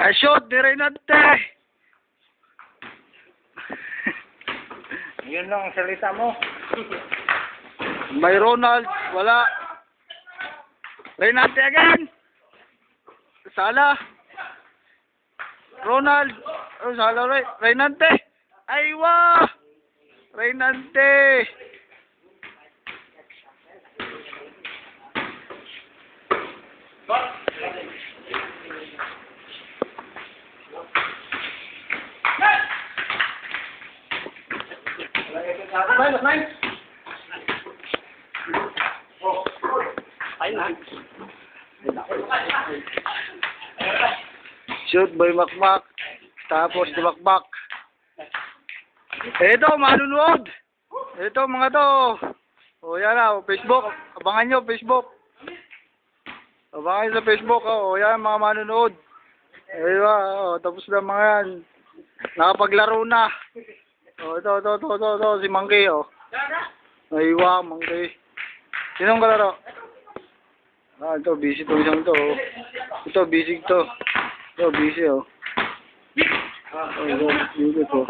I shoot, di rin natin. Yun lang ang salita mo. May Ronald, wala. Reynante again. Sala. Ronald. Oh, Sala, Reynante. Aywa. Reynante. Nine. Shoot by Makmak. Tapos si Makmak. Ito, manunod. Ito, mga to. O, yan na. Facebook. Abangan nyo, Facebook. Abangan nyo sa Facebook. O, yan, mga manunod. Aywa, tapos na mga yan. Nakapaglaro na. Oh, ito, si Monkey, oh. Aywa, Monkey. Sinong kalaro? Ah, ito, busy to isang to, oh. Ito, busy to. Ito, busy, oh. Oh, ito, busy to.